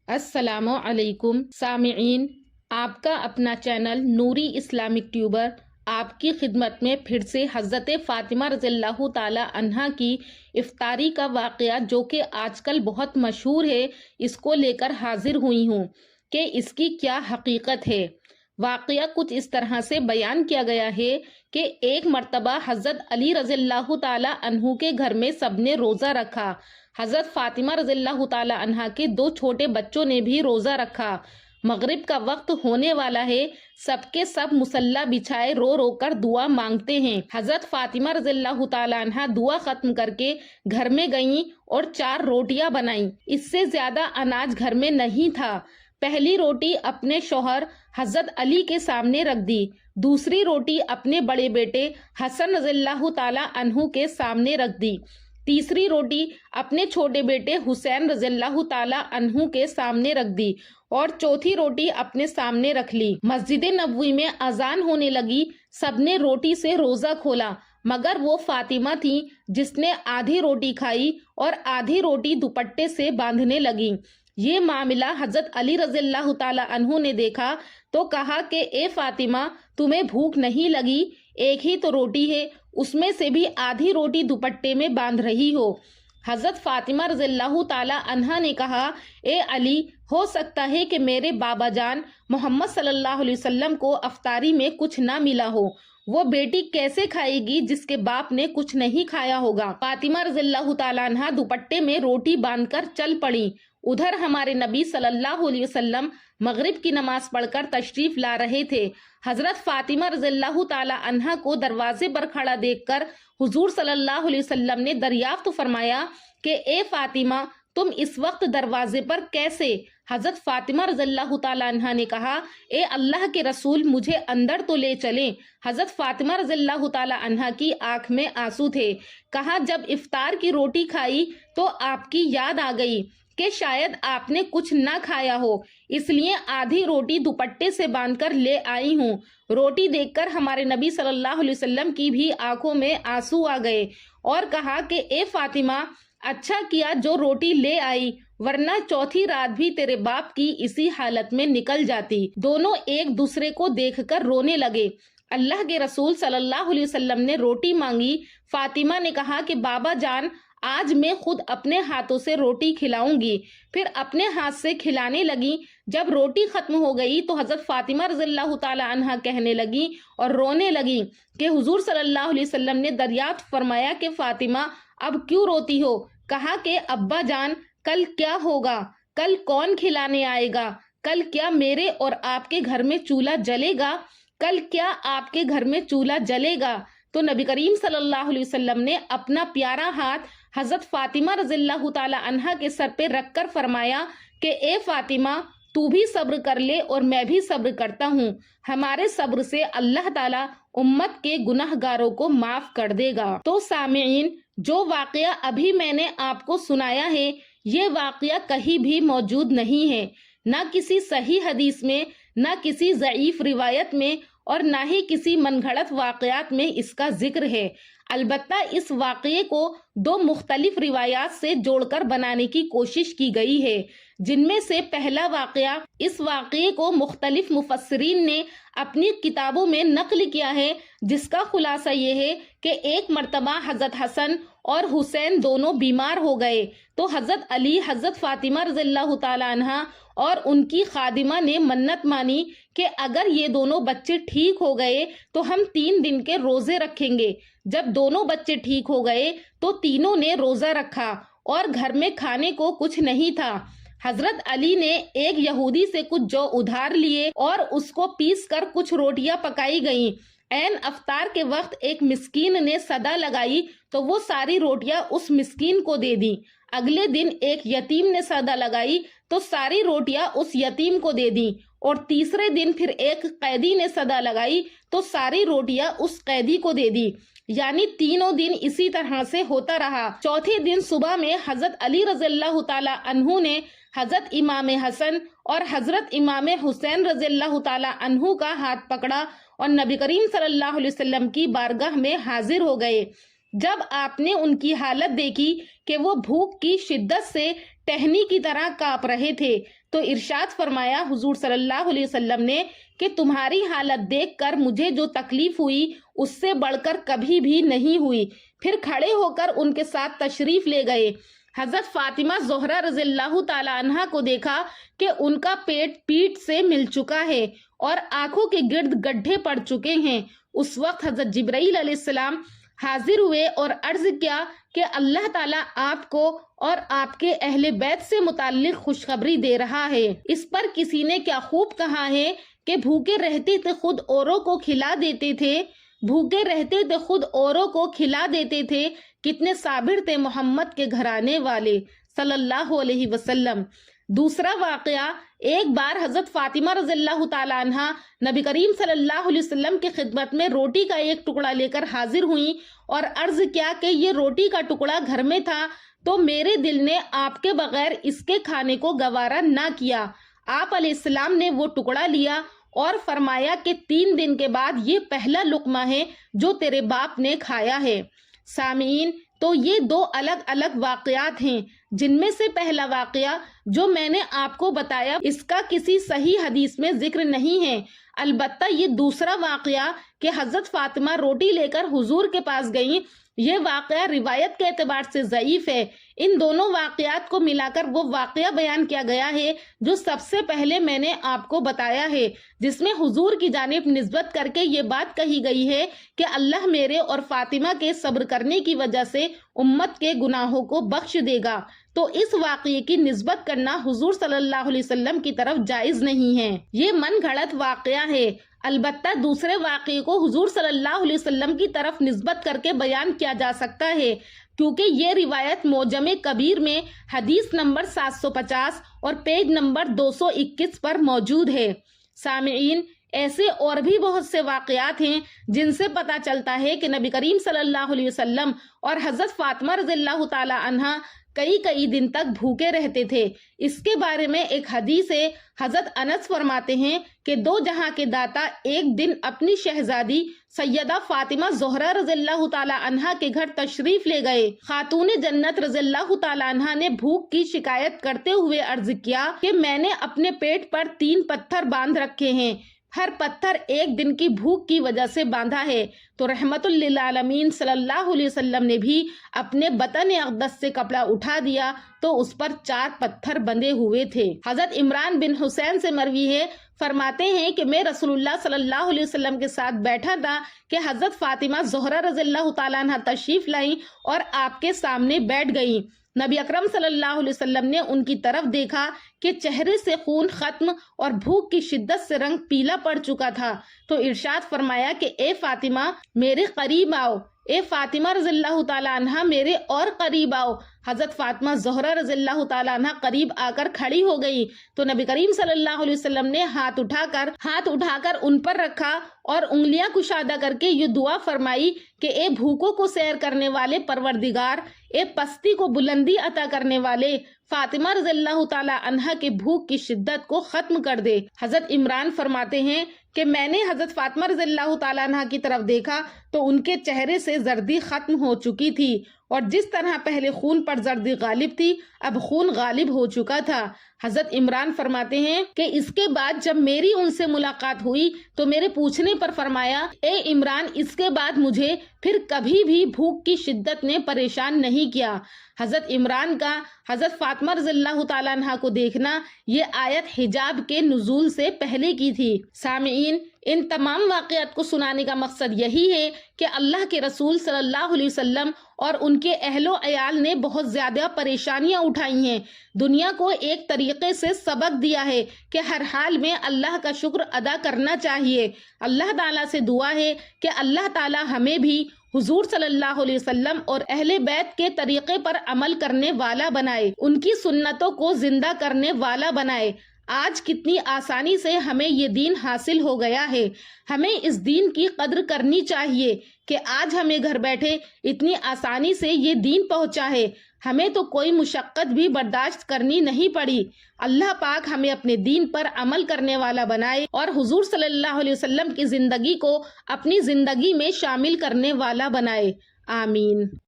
अस्सलामु अलैकुम सामिईन, आपका अपना चैनल नूरी इस्लामिक ट्यूबर आपकी खिदमत में फिर से हज़रत फ़ातिमा रज़ियल्लाहु ताला अन्हा की इफ्तारी का वाक़या जो कि आजकल बहुत मशहूर है, इसको लेकर हाजिर हुई हूँ कि इसकी क्या हकीकत है। वाक़या कुछ इस तरह से बयान किया गया है कि एक मर्तबा हज़रत अली रज़ियल्लाहु ताला अन्हु के घर में सबने रोज़ा रखा। हज़रत फ़ातिमा रज़ियल्लाहु ताला अन्हा के दो छोटे बच्चों ने भी रोज़ा रखा। मगरिब का वक्त होने वाला है, सबके सब मुसल्ला बिछाए रो रो कर दुआ मांगते हैं। हज़रत फ़ातिमा रज़ियल्लाहु ताला अन्हा दुआ ख़त्म करके घर में गईं और 4 रोटियां बनाईं। इससे ज़्यादा अनाज घर में नहीं था। पहली रोटी अपने शौहर हज़रत अली के सामने रख दी, दूसरी रोटी अपने बड़े बेटे हसन रज़ियल्लाहु ताला अन्हु के सामने रख दी, तीसरी रोटी अपने छोटे बेटे हुसैन रज़ियल्लाहु ताला अन्हु के सामने रख दी और चौथी रोटी अपने सामने रख ली। मस्जिद नबवी में अजान होने लगी। सबने रोटी से रोज़ा खोला, मगर वो फातिमा थी जिसने आधी रोटी खाई और आधी रोटी दुपट्टे से बांधने लगी। ये मामला हज़रत अली रज़ियल्लाहु ताला अन्हु ने देखा तो कहा कि ए फातिमा, तुम्हें भूख नहीं लगी? एक ही तो रोटी है, उसमें से भी आधी रोटी दुपट्टे में बांध रही हो। हज़रत फ़ातिमा रज़ियल्लाहु ताला अन्हा ने कहा, ए अली, हो सकता है कि मेरे बाबा जान मोहम्मद सल्लल्लाहु अलैहि वसल्लम को अफ्तारी में कुछ ना मिला हो। वो बेटी कैसे खाएगी जिसके बाप ने कुछ नहीं खाया होगा। फातिमा रज़ियल्लाहु ताला अन्हा दुपट्टे में रोटी बांधकर चल पड़ी। उधर हमारे नबी सल्लल्लाहु अलैहि वसल्लम मगरिब की नमाज पढ़कर तशरीफ ला रहे थे। हज़रत फ़ातिमा रज़ियल्लाहु ताला अन्हा को दरवाजे पर खड़ा देखकर हुजूर सल्लल्लाहु अलैहि वसल्लम ने दरियाफ्त फरमाया कि ए फातिमा, तुम इस वक्त दरवाजे पर कैसे? हज़रत फ़ातिमा रज़ियल्लाहु ताला अन्हा ने कहा, ए अल्लाह के रसूल, मुझे अंदर तो ले चलें। हज़रत फ़ातिमा रज़ियल्लाहु ताला अन्हा की आंख में आंसू थे। कहा, जब इफ्तार की रोटी खाई तो आपकी याद आ गई कि शायद आपने कुछ ना खाया हो, इसलिए आधी रोटी दुपट्टे से बांधकर ले आई हूँ। रोटी देखकर हमारे नबी सल्लल्लाहु अलैहि वसल्लम की भी आंखों में आंसू आ गए और कहा कि ए फातिमा, अच्छा किया जो रोटी ले आई, वरना चौथी रात भी तेरे बाप की इसी हालत में निकल जाती। दोनों एक दूसरे को देखकर रोने लगे। अल्लाह के रसूल सल्लल्लाहु अलैहि वसल्लम ने रोटी मांगी। फातिमा ने कहा कि बाबा जान, आज मैं खुद अपने हाथों से रोटी खिलाऊंगी। फिर अपने हाथ से खिलाने लगी। जब रोटी खत्म हो गई तो हज़रत फ़ातिमा रज़ियल्लाहु ताला अन्हा कहने लगी और रोने लगी कि हुजूर सल्लल्लाहु अलैहि वसल्लम ने दरियाफ्त फरमाया कि फातिमा, अब क्यों रोती हो? कहा कि अब्बा जान, कल क्या होगा? कल कौन खिलाने आएगा? कल क्या मेरे और आपके घर में चूल्हा जलेगा? कल क्या आपके घर में चूल्हा जलेगा? तो नबी करीम सल्लल्लाहु अलैहि वसल्लम ने अपना प्यारा हाथ हज़रत फ़ातिमा रज़ियल्लाहु ताला अन्हा के सर पे रखकर फरमाया कि ए फातिमा, तू भी सब्र कर ले और मैं भी सब्र करता हूँ। हमारे सब्र से अल्लाह ताला उम्मत के गुनाहगारों को माफ कर देगा। तो सामिईन, जो वाक़या अभी मैंने आपको सुनाया है, ये वाक़या कहीं भी मौजूद नहीं है, ना किसी सही हदीस में, ना किसी ज़ईफ़ रिवायत में और ना ही किसी मनगढ़ंत वाक़यात में इसका जिक्र है। अलबत्ता इस वाक़ये को 2 मुख्तलिफ रिवायात से जोड़कर बनाने की कोशिश की गई है, जिनमें से पहला वाक़या, इस वाक़ये को मुख्तलिफ मुफस्सिरीन ने अपनी किताबों में नक़ल किया है, जिसका खुलासा ये है कि एक मर्तबा हज़रत हसन और हुसैन दोनों बीमार हो गए तो हज़रत अली, हज़रत फ़ातिमा रज़ियल्लाहु ताला अन्हा और उनकी खादिमा ने मन्नत मानी कि अगर ये दोनों बच्चे ठीक हो गए तो हम 3 दिन के रोज़े रखेंगे। जब दोनों बच्चे ठीक हो गए तो तीनों ने रोज़ा रखा और घर में खाने को कुछ नहीं था। हज़रत अली ने एक यहूदी से कुछ जौ उधार लिए और उसको पीस कर कुछ रोटियां पकाई गईं। ऐन अफ्तार के वक्त एक मिस्कीन ने सदा लगाई तो वो सारी रोटियां उस मिस्कीन को दे दी। अगले दिन एक यतीम ने सदा लगाई तो सारी रोटियां उस यतीम को दे दी और तीसरे दिन फिर एक कैदी ने सदा लगाई तो सारी रोटियां उस कैदी को दे दी। यानी तीनों दिन इसी तरह से होता रहा। चौथे दिन सुबह में हज़रत अली रज़ियल्लाहु ताला अन्हु ने हज़रत इमाम हसन और हज़रत इमाम हुसैन रज़ियल्लाहु ताला अन्हु का हाथ पकड़ा और नबी करीम सल्लल्लाहु अलैहि वसल्लम की बारगाह में हाजिर हो गए। जब आपने उनकी हालत देखी कि वो भूख की शिद्दत से टहनी की तरह कांप रहे थे। तो इरशाद फरमाया हुजूर सल्लल्लाहु अलैहि वसल्लम ने कि तुम्हारी हालत देखकर मुझे जो तकलीफ हुई उससे बढ़कर कभी भी नहीं हुई। फिर खड़े होकर उनके साथ तशरीफ ले गए। हजरत फातिमा ज़ोहरा रज़ियल्लाहु ताला अन्हा को देखा कि उनका पेट पीठ से मिल चुका है और आंखों के गिर्द गड्ढे पड़ चुके हैं। उस वक्त हजरत जिब्राइल अलैहिस्सलाम हाजिर हुए और अर्ज किया कि अल्लाह ताला आपको और आपके अहले बैत से मुताल्लिक खुशखबरी दे रहा है। इस पर किसी ने क्या खूब कहा है कि भूखे रहते थे खुद औरों को खिला देते थे, भूखे रहते थे खुद औरों को खिला देते थे, कितने साबिर थे मोहम्मद के घराने वाले सल्लल्लाहु अलैहि वसल्लम। दूसरा वाकया, एक बार हजरत फातिमा रज़ियल्लाहु ताला अन्हा नबी करीम सल्लल्लाहु अलैहि वसल्लम की खिदमत में रोटी का एक टुकड़ा लेकर हाजिर हुई और अर्ज किया कि ये रोटी का टुकड़ा घर में था तो मेरे दिल ने आपके बगैर इसके खाने को गवारा ना किया। आप अलैहिस्सलाम ने वो टुकड़ा लिया और फरमाया कि 3 दिन के बाद ये पहला लुकमा है जो तेरे बाप ने खाया है। सामीन, तो ये 2 अलग अलग वाकयात हैं, जिनमें से पहला वाकया जो मैंने आपको बताया इसका किसी सही हदीस में जिक्र नहीं है। अलबत्ता ये दूसरा वाकया कि हजरत फातिमा रोटी लेकर हुजूर के पास गईं, ये वाकया रिवायत के एतबार से ज़ईफ है। इन दोनों वाकयात को मिलाकर वो वाकया बयान किया गया है जो सबसे पहले मैंने आपको बताया है, जिसमें हुजूर की जानिब निस्बत करके ये बात कही गई है कि अल्लाह मेरे और फातिमा के सब्र करने की वजह से उम्मत के गुनाहों को बख्श देगा। तो इस वाकये की निस्बत करना हुजूर सल्लल्लाहु अलैहि वसल्लम की तरफ जायज नहीं है, ये मन गढ़ंत वाकया है। अलबत्ता दूसरे वाकये को हुजूर सल्लल्लाहु अलैहि वसल्लम की तरफ निस्बत करके बयान किया जा सकता है, क्योंकि ये रिवायत मोजमे कबीर में हदीस नंबर 750 और पेज नंबर 221 पर मौजूद है। सामीन, ऐसे और भी बहुत से वाकयात हैं जिनसे पता चलता है कि नबी करीम सल्लल्लाहु अलैहि वसल्लम और हजरत फातिमा रज़ियल्लाहु ताला अन्हा कई दिन तक भूखे रहते थे। इसके बारे में एक हदीस है, हजरत अनस फरमाते हैं कि 2 जहां के दाता एक दिन अपनी शहजादी सैयदा फातिमा ज़ोहरा रज़ियल्लाहु ताला अन्हा के घर तशरीफ ले गए। खातून जन्नत रज़ियल्लाहु ताला अन्हा ने भूख की शिकायत करते हुए अर्ज किया कि मैंने अपने पेट पर 3 पत्थर बांध रखे हैं, हर पत्थर एक दिन की भूख की वजह से बांधा है। तो रहमतुल लिल आलमीन सल्लल्लाहु अलैहि वसल्लम ने भी अपने बतन अक़दस से कपड़ा उठा दिया तो उस पर 4 पत्थर बंधे हुए थे। हजरत इमरान बिन हुसैन से मरवी है, फरमाते हैं कि मैं रसूलुल्लाह सल्लल्लाहु अलैहि वसल्लम के साथ बैठा था कि हजरत फातिमा ज़ोहरा रज़ियल्लाहु ताला अन्हा तशरीफ लाई और आपके सामने बैठ गई। नबी अकरम सल्लल्लाहु अलैहि वसल्लम ने उनकी तरफ देखा कि चेहरे से खून खत्म और भूख की शिद्दत से रंग पीला पड़ चुका था। तो इरशाद फरमाया कि ए फातिमा मेरे करीब आओ, ए फातिमा रज़ियल्लाहु ताला अन्हा मेरे और करीब आओ। हजरत फातिमा ज़ोहरा रज़ियल्लाहु ताला अन्हा करीब आकर खड़ी हो गई तो नबी करीम सल्लल्लाहु अलैहि वसल्लम ने हाथ उठाकर उन पर रखा और उंगलियां कुशादा करके ये दुआ फरमाई कि ए भूखों को सैर करने वाले परवरदिगार, ए पस्ती को बुलंदी अता करने वाले, फातिमा रज़ियल्लाहु ताला अन्हा के भूख की शिद्दत को खत्म कर दे। हजरत इमरान फरमाते हैं कि मैंने हजरत फातिमा रज़ियल्लाहु ताला अन्हा की तरफ देखा तो उनके चेहरे से जर्दी खत्म हो चुकी थी और जिस तरह पहले खून पर जर्दी गालिब थी अब खून गालिब हो चुका था। हजरत इमरान फरमाते हैं कि इसके बाद जब मेरी उनसे मुलाकात हुई तो मेरे पूछने पर फरमाया, ए इमरान, इसके बाद मुझे फिर कभी भी भूख की शिद्दत ने परेशान नहीं किया। हजरत इमरान का हजरत फातिमा रज़ियल्लाहु ताला अन्हा को देखना ये आयत हिजाब के नुज़ूल से पहले की थी। सामीन, इन तमाम वाक़यात को सुनाने का मकसद यही है कि अल्लाह के रसूल सल्लल्लाहु अलैहि वसल्लम और उनके अहलो अयाल ने बहुत ज़्यादा परेशानियां उठाई हैं, दुनिया को एक तरीके से सबक दिया है कि हर हाल में अल्लाह का शुक्र अदा करना चाहिए। अल्लाह ताला से दुआ है कि अल्लाह ताला हमें भी हुजूर सल्लल्लाहु अलैहि वसल्लम और अहले बैत के तरीके पर अमल करने वाला बनाए, उनकी सुन्नतों को जिंदा करने वाला बनाए। आज कितनी आसानी से हमें ये दीन हासिल हो गया है, हमें इस दीन की कद्र करनी चाहिए कि आज हमें घर बैठे इतनी आसानी से ये दीन पहुंचा है, हमें तो कोई मुशक्कत भी बर्दाश्त करनी नहीं पड़ी। अल्लाह पाक हमें अपने दीन पर अमल करने वाला बनाए और हुजूर सल्लल्लाहु अलैहि वसल्लम की जिंदगी को अपनी जिंदगी में शामिल करने वाला बनाए। आमीन।